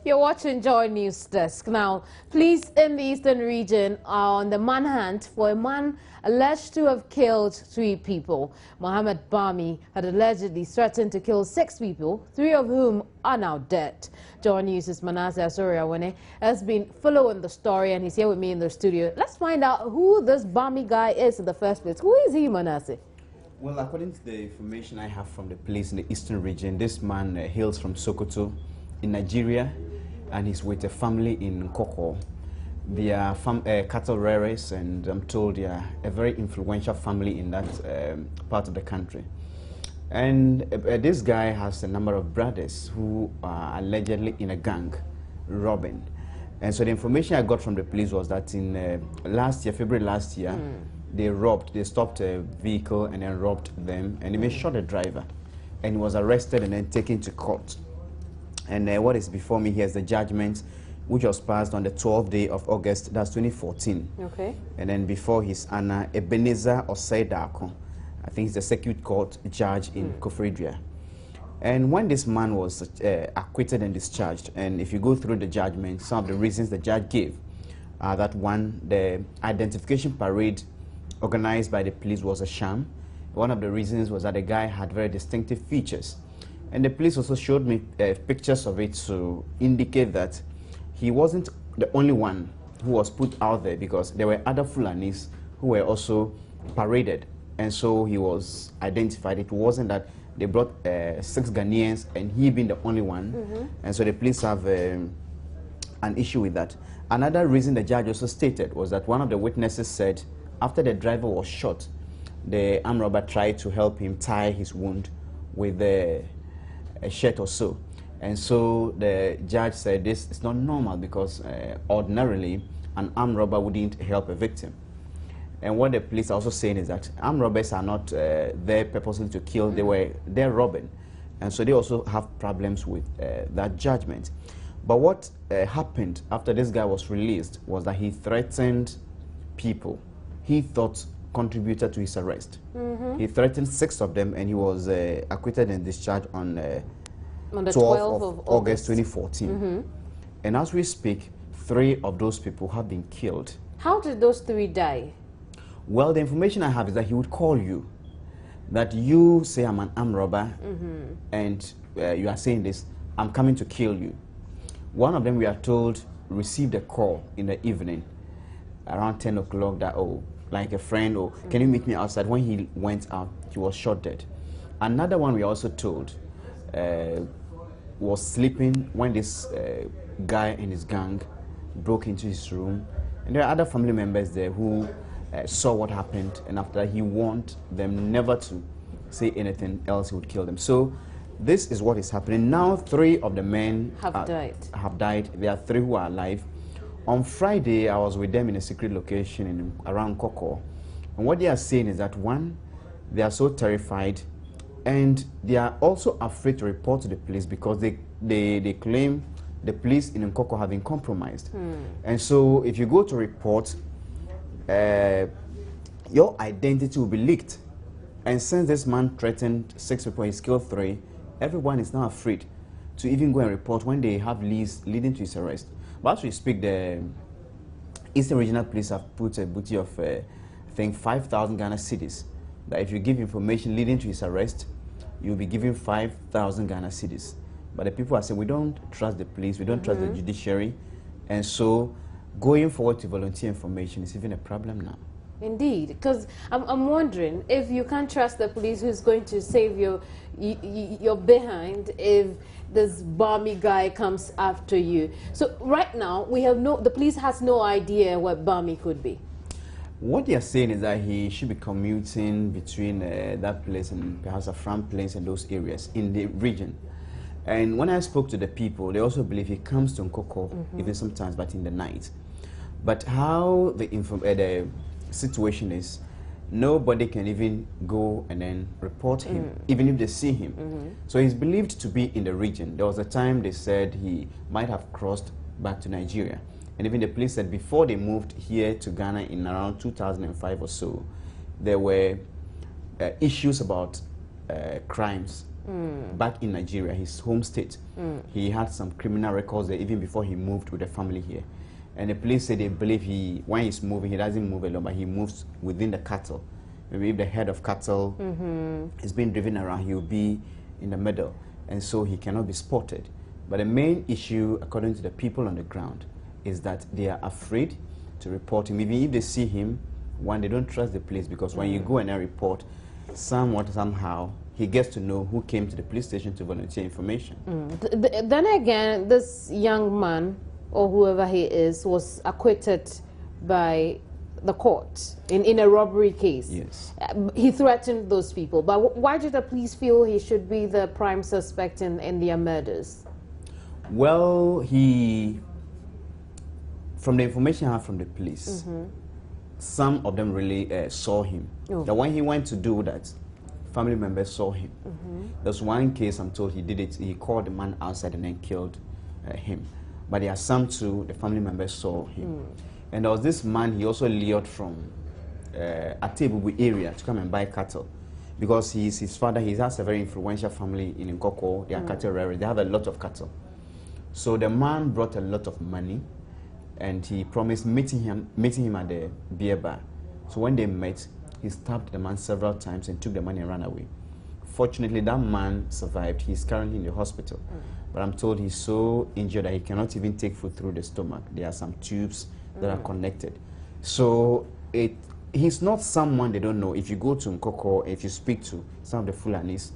You're watching Joy News Desk. Now, police in the eastern region are on the manhunt for a man alleged to have killed 3 people. Mohammed Barmi had allegedly threatened to kill 6 people, 3 of whom are now dead. Joy News' Manasseh Asoriawene has been following the story and he's here with me in the studio. Let's find out who this Barmi guy is in the first place. Who is he, Manasseh? Well, according to the information I have from the police in the eastern region, this man hails from Sokoto in Nigeria, and he's with a family in Nkoko. They are cattle rearers, and I'm told they are a very influential family in that part of the country. And this guy has a number of brothers who are allegedly in a gang robbing. And so the information I got from the police was that in February last year, they stopped a vehicle and then robbed them, and even shot a driver, and he was arrested and then taken to court. And what is before me here is the judgment, which was passed on the 12th day of August, that's 2014. Okay. And then before his Honor, Ebenezer Oseidako, I think he's the circuit court judge in Kofredria. And when this man was acquitted and discharged, and if you go through the judgment, some of the reasons the judge gave are that one, the identification parade organized by the police was a sham. One of the reasons was that the guy had very distinctive features. And the police also showed me pictures of it to indicate that he wasn't the only one who was put out there, because there were other Fulanis who were also paraded. And so he was identified. It wasn't that they brought 6 Ghanaians and he being the only one. And so the police have an issue with that. Another reason the judge also stated was that one of the witnesses said after the driver was shot, the armed robber tried to help him tie his wound with a shirt or so. And so the judge said this is not normal, because ordinarily an armed robber wouldn't help a victim. And what the police are also saying is that armed robbers are not there purposely to kill, they're robbing. And so they also have problems with that judgment. But what happened after this guy was released was that he threatened people he thought contributed to his arrest. He threatened 6 of them, and he was acquitted and discharged on the 12th of August 2014. And as we speak, 3 of those people have been killed. How did those 3 die? Well, the information I have is that he would call you, that you say I'm an armed robber, and you are saying this, I'm coming to kill you. One of them, we are told, received a call in the evening around 10 o'clock that, oh, like a friend, or can you meet me outside? When he went out, he was shot dead. Another one, we also told, was sleeping when this guy and his gang broke into his room. And there are other family members there who saw what happened, and after that he warned them never to say anything else, he would kill them. So this is what is happening now. 3 of the men have died. There are 3 who are alive. On Friday, I was with them in a secret location around Koko, and what they are saying is that, one, they are so terrified, and they are also afraid to report to the police, because they claim the police in Nkoko have been compromised. And so if you go to report, your identity will be leaked. And since this man threatened 6 people, he's killed 3, everyone is now afraid to even go and report when they have leads leading to his arrest. But as we speak, the Eastern Regional Police have put a booty of, I think, 5,000 Ghana cedis. That if you give information leading to his arrest, you'll be given 5,000 Ghana cedis. But the people are saying, we don't trust the police, we don't trust the judiciary, and so going forward to volunteer information is even a problem now. Indeed, because I'm wondering if you can't trust the police, who's going to save your behind if this Barmi guy comes after you. So right now, the police has no idea what Barmi could be. What they are saying is that he should be commuting between that place and perhaps a front place and those areas in the region. And when I spoke to the people, they also believe he comes to Nkoko, even sometimes, but in the night. But how the situation is, nobody can even go and then report him, even if they see him. So he's believed to be in the region. There was a time they said he might have crossed back to Nigeria. And even the police said before they moved here to Ghana in around 2005 or so, there were issues about crimes back in Nigeria, his home state. He had some criminal records there even before he moved with the family here. And the police say they believe when he's moving, he doesn't move alone, but he moves within the cattle. Maybe if the head of cattle is being driven around, he'll be in the middle, and so he cannot be spotted. But the main issue, according to the people on the ground, is that they are afraid to report him. Even if they see him, one, they don't trust the police, because when you go and report, somehow, he gets to know who came to the police station to volunteer information. Then again, this young man, or whoever he is, was acquitted by the court in a robbery case. Yes. He threatened those people. But why did the police feel he should be the prime suspect in their murders? Well, from the information I have from the police, some of them really saw him. That when he went to do that, family members saw him. There's one case I'm told he did it, he called the man outside and then killed him. But there are some too, the family members saw him. And there was this man, he also lured from Atebubu area to come and buy cattle. Because his father, he has a very influential family in Nkoko, they are cattle rearers, they have a lot of cattle. So the man brought a lot of money, and he promised meeting him at the beer bar. So when they met, he stabbed the man several times and took the money and ran away. Fortunately, that man survived. He's currently in the hospital. But I'm told he's so injured that he cannot even take food through the stomach. There are some tubes that are connected. So he's not someone they don't know. If you go to Nkoko, if you speak to some of the Fulanis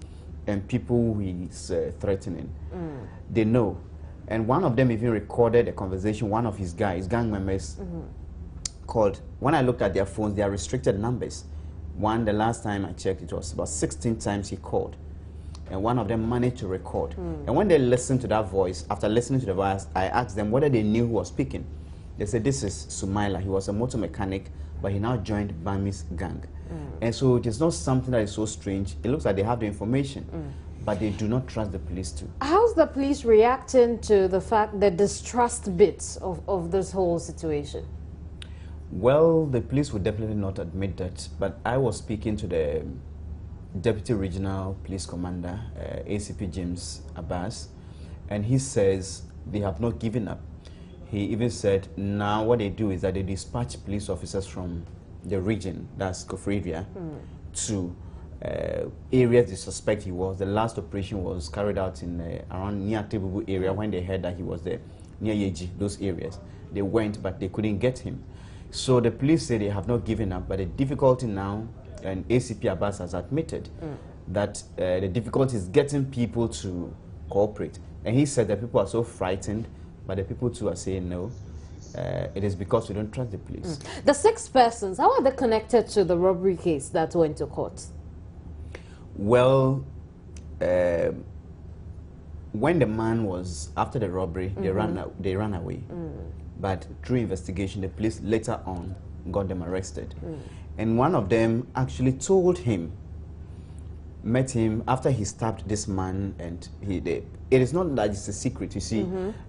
and people who he's threatening, they know. And one of them even recorded a conversation, one of his guys, gang members, called. When I looked at their phones, they are restricted numbers. One, the last time I checked, it was about 16 times he called. And one of them managed to record. And when they listened to that voice, after listening to the voice, I asked them whether they knew who was speaking. They said, this is Sumaila. He was a motor mechanic, but he now joined Barmi's gang. And so it is not something that is so strange. It looks like they have the information, but they do not trust the police too. How's the police reacting to the fact, the distrust bits of this whole situation? Well, the police would definitely not admit that, but I was speaking to the Deputy Regional Police Commander, ACP James Abbas, and he says they have not given up. He even said now what they do is that they dispatch police officers from the region, that's Kofrevia, to areas they suspect he was. The last operation was carried out in around near Tebubu area when they heard that he was there, near Yeji, those areas. They went, but they couldn't get him. So the police say they have not given up, but the difficulty now, and ACP Abbas has admitted that the difficulty is getting people to cooperate. And he said that people are so frightened, but the people too are saying no. It is because we don't trust the police. The 6 persons, how are they connected to the robbery case that went to court? Well, when the man was after the robbery, they ran away. But through investigation, the police later on got them arrested. And one of them actually told him, met him after he stabbed this man, and it is not that it's a secret, you see.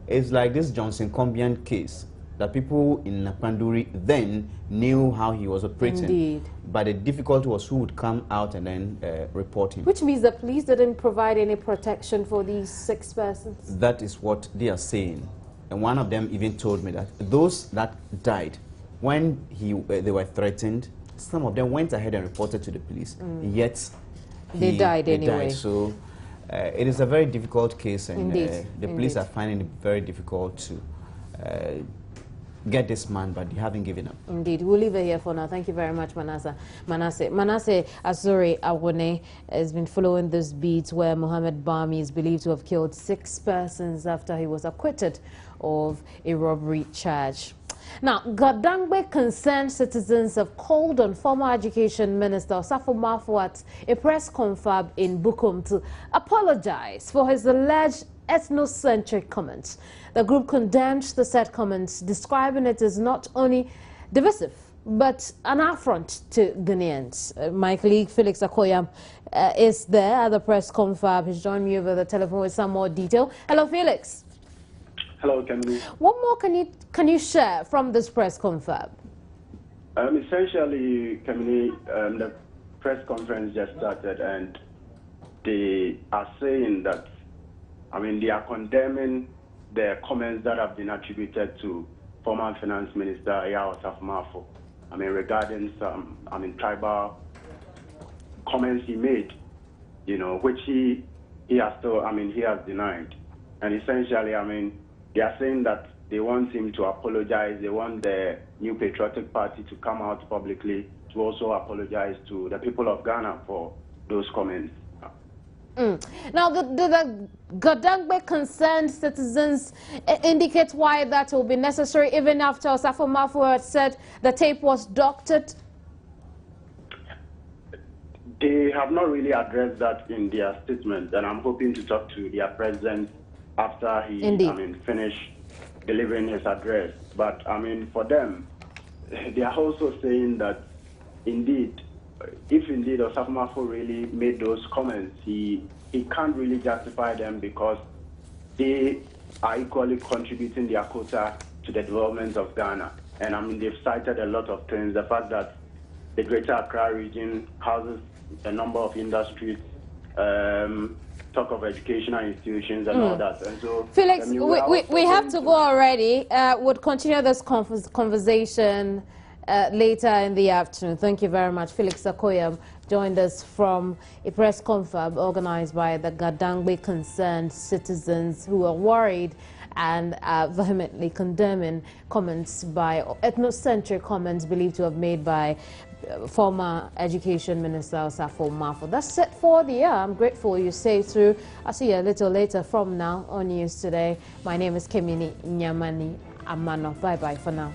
It's like this Johnson Combian case that people in Napanduri then knew how he was operating. Indeed. But the difficulty was who would come out and then report him. Which means the police didn't provide any protection for these 6 persons? That is what they are saying. And one of them even told me that those that died, when they were threatened, some of them went ahead and reported to the police, yet they died anyway. So it is a very difficult case, and the police are finding it very difficult to get this man, but they haven't given up. Indeed. We'll leave it here for now. Thank you very much, Manasseh Azuri Awone has been following this beat where Mohammed Barmi is believed to have killed 6 persons after he was acquitted of a robbery charge. Now, Gadangbe concerned citizens have called on former Education Minister Osafo Mafu at a press confab in Bukum to apologize for his alleged ethnocentric comments. The group condemned the said comments, describing it as not only divisive, but an affront to Ghanaians. My colleague Felix Akoyam is there at the press confab. He's joined me over the telephone with some more detail. Hello, Felix. Hello, Camille. What more can you share from this press confab? Essentially, Camille, the press conference just started, and they are saying that, I mean, they are condemning the comments that have been attributed to former Finance Minister Yao Safmafo. I mean, regarding some, I mean, tribal comments he made, you know, which he has still, I mean, he has denied. And essentially, I mean, they are saying that they want him to apologize. They want the New Patriotic Party to come out publicly to also apologize to the people of Ghana for those comments. Now, the Gadangbe concerned citizens indicate why that will be necessary, even after Osafo Mafo had said the tape was doctored. They have not really addressed that in their statement, and I'm hoping to talk to their president after he, Indeed. I mean, finish delivering his address. But I mean, for them, they are also saying that indeed, if indeed Osafo Mafo really made those comments, he can't really justify them because they are equally contributing their quota to the development of Ghana. And I mean, they've cited a lot of things. The fact that the Greater Accra region houses a number of industries, talk of educational institutions and all that. And so, Felix, I mean, we have to go already. We'll continue this conversation later in the afternoon. Thank you very much. Felix Akoyam joined us from a press conference organized by the Gadangbe concerned citizens who are worried and vehemently condemning comments by ethnocentric comments believed to have made by former Education Minister Osafo Mafo. That's it for the year. I'm grateful you stay through. I'll see you a little later from now on News Today. My name is Kemini Nyamani Amano. Bye-bye for now.